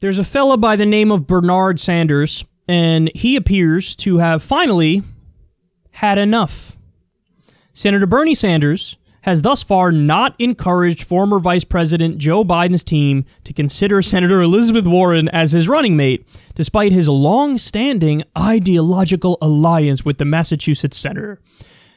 There's a fella by the name of Bernard Sanders, and he appears to have finally had enough. Senator Bernie Sanders has thus far not encouraged former Vice President Joe Biden's team to consider Senator Elizabeth Warren as his running mate, despite his long-standing ideological alliance with the Massachusetts senator.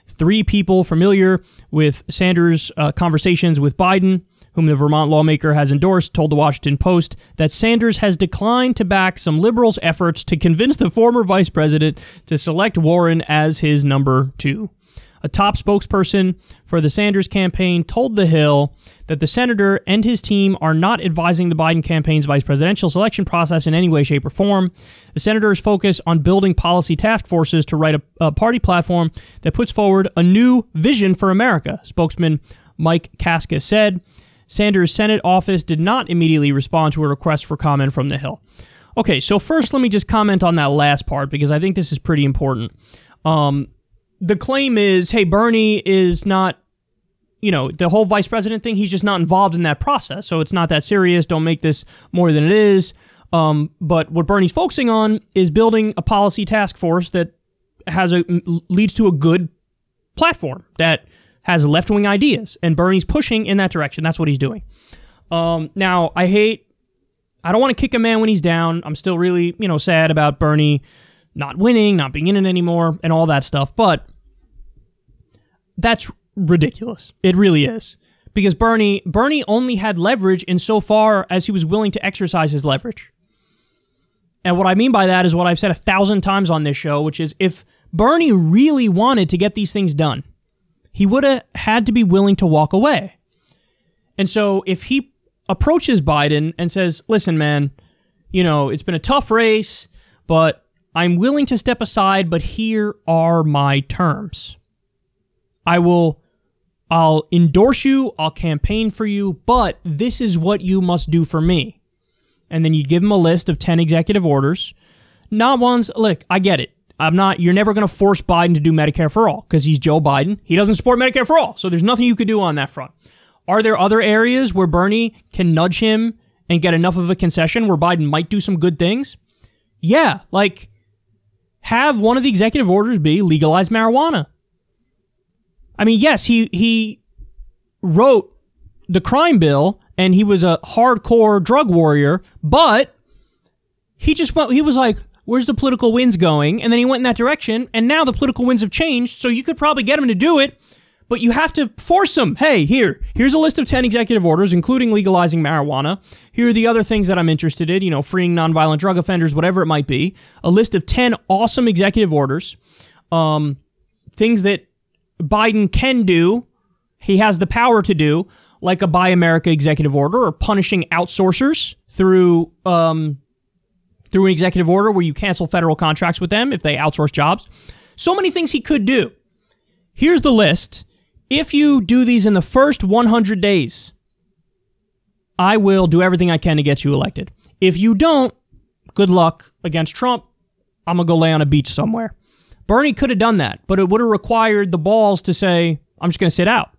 3 people familiar with Sanders' conversations with Biden, whom the Vermont lawmaker has endorsed, told the Washington Post that Sanders has declined to back some liberals' efforts to convince the former vice president to select Warren as his number 2. A top spokesperson for the Sanders campaign told The Hill that the senator and his team are not advising the Biden campaign's vice presidential selection process in any way, shape, or form. The senator is focused on building policy task forces to write a party platform that puts forward a new vision for America, spokesman Mike Kaska said. Sanders' Senate office did not immediately respond to a request for comment from The Hill. Okay, so first let me just comment on that last part because I think this is pretty important. The claim is, hey, Bernie is not, the whole vice president thing, he's just not involved in that process, so it's not that serious, don't make this more than it is. But what Bernie's focusing on is building a policy task force that leads to a good platform that has left-wing ideas, and Bernie's pushing in that direction. That's what he's doing. Now, I don't want to kick a man when he's down. I'm still really, sad about Bernie not winning, not being in it anymore, and all that stuff, but that's ridiculous. It really is. Because Bernie only had leverage insofar as he was willing to exercise his leverage. And what I mean by that is what I've said 1,000 times on this show, which is if Bernie really wanted to get these things done, he would have had to be willing to walk away. And so if he approaches Biden and says, listen, man, it's been a tough race, but I'm willing to step aside, but here are my terms. I'll endorse you, I'll campaign for you, but this is what you must do for me. And then you give him a list of 10 executive orders. Not ones, look, I get it. You're never going to force Biden to do Medicare for all because he's Joe Biden. He doesn't support Medicare for all. So there's nothing you could do on that front. Are there other areas where Bernie can nudge him and get enough of a concession where Biden might do some good things? Yeah, like have one of the executive orders be legalize marijuana. I mean, yes, he wrote the crime bill and he was a hardcore drug warrior, but he was like, where's the political winds going? And then he went in that direction, and now the political winds have changed, so you could probably get him to do it, but you have to force him. Hey, here's a list of 10 executive orders, including legalizing marijuana. Here are the other things that I'm interested in, freeing nonviolent drug offenders, whatever it might be. A list of 10 awesome executive orders, things that Biden can do, he has the power to do, like a Buy America executive order or punishing outsourcers through an executive order where you cancel federal contracts with them if they outsource jobs. So many things he could do. Here's the list. If you do these in the first 100 days, I will do everything I can to get you elected. If you don't, good luck against Trump. I'm going to go lay on a beach somewhere. Bernie could have done that, but it would have required the balls to say, I'm just going to sit out.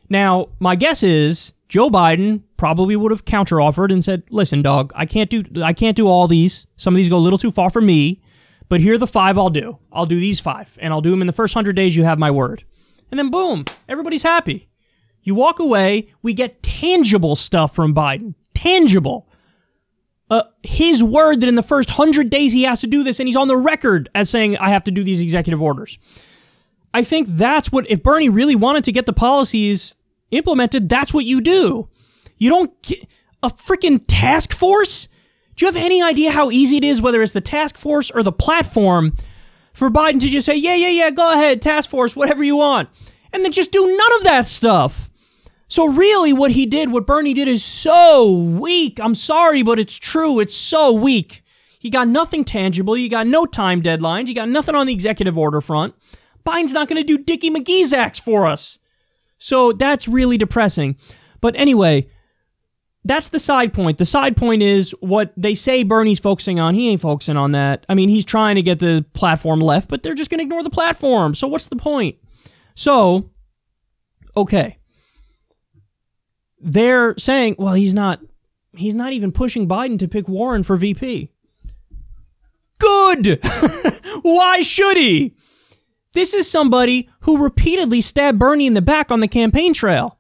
Now, my guess is Joe Biden probably would have counteroffered and said, listen, dog, I can't do all these. Some of these go a little too far for me, but here are the 5 I'll do. I'll do these 5, and I'll do them in the first 100 days. You have my word. And then boom, everybody's happy. You walk away, we get tangible stuff from Biden. Tangible. His word that in the first 100 days he has to do this, and he's on the record as saying, I have to do these executive orders. I think that's what, if Bernie really wanted to get the policies implemented, that's what you do. You don't get a freaking task force? Do you have any idea how easy it is, whether it's the task force or the platform, for Biden to just say, yeah, go ahead, task force, whatever you want, and then just do none of that stuff? So really what Bernie did is so weak. I'm sorry, but it's true. It's so weak. You got nothing tangible. You got no time deadlines. You got nothing on the executive order front. Biden's not going to do Dickie McGee's acts for us. So that's really depressing. But anyway, that's the side point. The side point is what they say Bernie's focusing on. He ain't focusing on that. I mean, he's trying to get the platform left, but they're just going to ignore the platform. So what's the point? So, okay. They're saying, well, he's not he's not even pushing Biden to pick Warren for VP. Good! Why should he? This is somebody who repeatedly stabbed Bernie in the back on the campaign trail.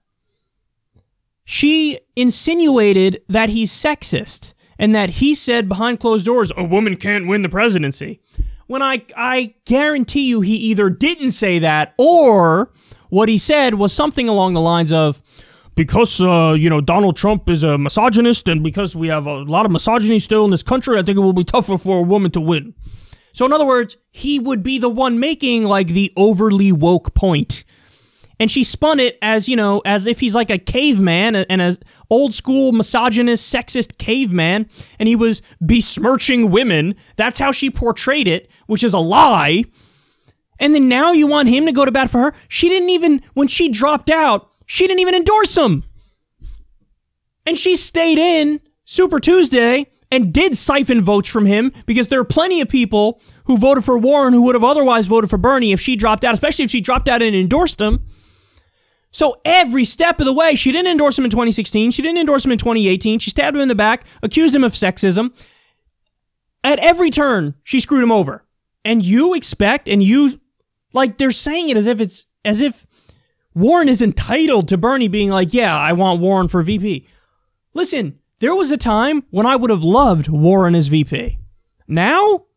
She insinuated that he's sexist and that he said behind closed doors, a woman can't win the presidency. When I guarantee you he either didn't say that or what he said was something along the lines of, because, Donald Trump is a misogynist and because we have a lot of misogyny still in this country, I think it will be tougher for a woman to win. So in other words, he would be the one making like the overly woke point. And she spun it as, as if he's like a caveman and an old school misogynist, sexist caveman, and he was besmirching women. That's how she portrayed it, which is a lie. And then now you want him to go to bat for her? She didn't even, when she dropped out, she didn't even endorse him. And she stayed in Super Tuesday and did siphon votes from him because there are plenty of people who voted for Warren who would have otherwise voted for Bernie if she dropped out, especially if she dropped out and endorsed him. So every step of the way, she didn't endorse him in 2016. She didn't endorse him in 2018. She stabbed him in the back, accused him of sexism. At every turn, she screwed him over. And you expect, and you, like, they're saying it as if Warren is entitled to Bernie being like, yeah, I want Warren for VP. Listen, there was a time when I would have loved Warren as VP. Now,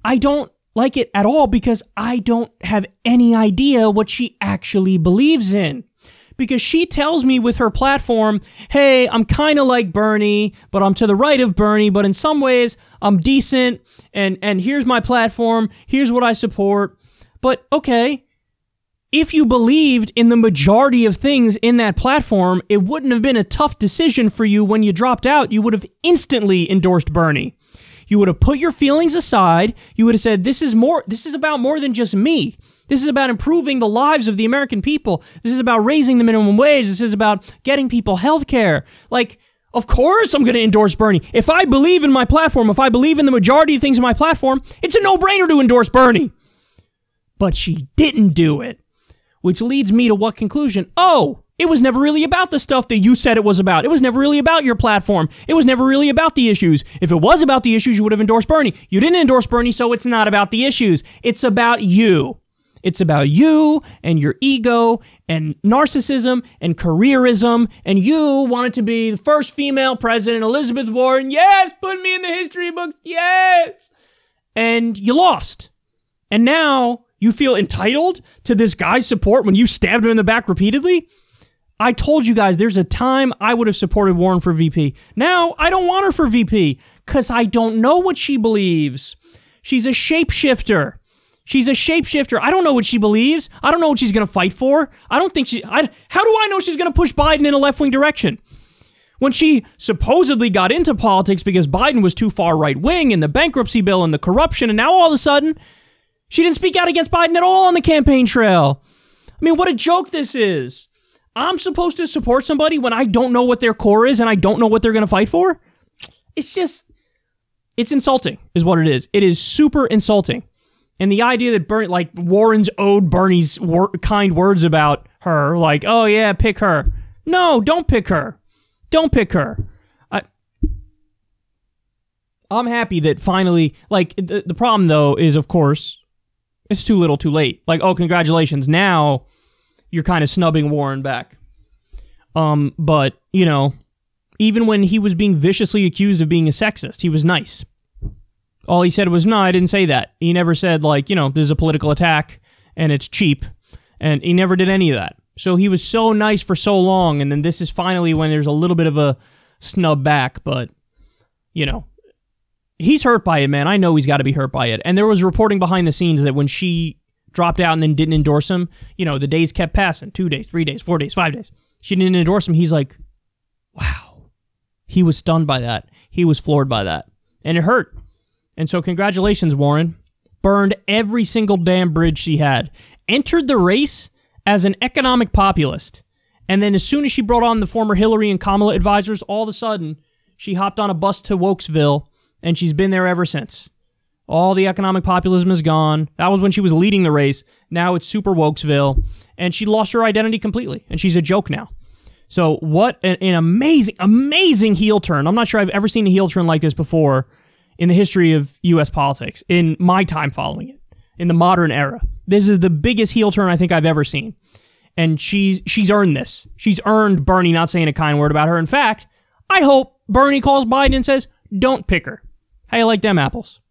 I don't like it at all because I don't have any idea what she actually believes in. Because she tells me with her platform, hey, I'm kind of like Bernie, but I'm to the right of Bernie, but in some ways, I'm decent, and here's my platform, here's what I support. But, okay, if you believed in the majority of things in that platform, it wouldn't have been a tough decision for you when you dropped out. You would have instantly endorsed Bernie. You would have put your feelings aside. You would have said, this is about more than just me. This is about improving the lives of the American people. This is about raising the minimum wage. This is about getting people health care. Like, of course I'm going to endorse Bernie. If I believe in my platform, if I believe in the majority of things in my platform, it's a no-brainer to endorse Bernie. But she didn't do it, which leads me to what conclusion? Oh, it was never really about the stuff that you said it was about. It was never really about your platform. It was never really about the issues. If it was about the issues, you would have endorsed Bernie. You didn't endorse Bernie, so it's not about the issues. It's about you. It's about you and your ego and narcissism and careerism, and you wanted to be the first female president, Elizabeth Warren. Yes, put me in the history books. Yes. And you lost. And now you feel entitled to this guy's support when you stabbed him in the back repeatedly? I told you guys there's a time I would have supported Warren for VP. Now I don't want her for VP because I don't know what she believes. She's a shapeshifter. She's a shapeshifter. I don't know what she believes. I don't know what she's going to fight for. I don't think how do I know she's going to push Biden in a left-wing direction? When she supposedly got into politics because Biden was too far right-wing and the bankruptcy bill and the corruption, and now all of a sudden, she didn't speak out against Biden at all on the campaign trail. I mean, what a joke this is. I'm supposed to support somebody when I don't know what their core is and I don't know what they're going to fight for? It's insulting is what it is. It is super insulting. And the idea that Warren's owed Bernie's kind words about her, like, oh yeah, pick her. No, don't pick her. Don't pick her. I'm happy that finally, the problem though is, of course, it's too little too late. Like, oh, congratulations. Now you're kind of snubbing Warren back. But, even when he was being viciously accused of being a sexist, he was nice. All he said was, no, I didn't say that. He never said, this is a political attack and it's cheap. And he never did any of that. So he was so nice for so long, and then this is finally when there's a little bit of a snub back, but, he's hurt by it, man. I know he's got to be hurt by it. And there was reporting behind the scenes that when she dropped out and then didn't endorse him, the days kept passing. 2 days, 3 days, 4 days, 5 days. She didn't endorse him. He's like, wow. He was stunned by that. He was floored by that. And it hurt. And so congratulations, Warren. Burned every single damn bridge she had. Entered the race as an economic populist. And then as soon as she brought on the former Hillary and Kamala advisors, all of a sudden, she hopped on a bus to Wokesville, and she's been there ever since. All the economic populism is gone. That was when she was leading the race. Now it's super Wokesville. And she lost her identity completely. And she's a joke now. So what an amazing, amazing heel turn. I'm not sure I've ever seen a heel turn like this before in the history of U.S. politics, in my time following it, in the modern era. This is the biggest heel turn I think I've ever seen. And she's earned this. She's earned Bernie not saying a kind word about her. In fact, I hope Bernie calls Biden and says, don't pick her. How you like them apples?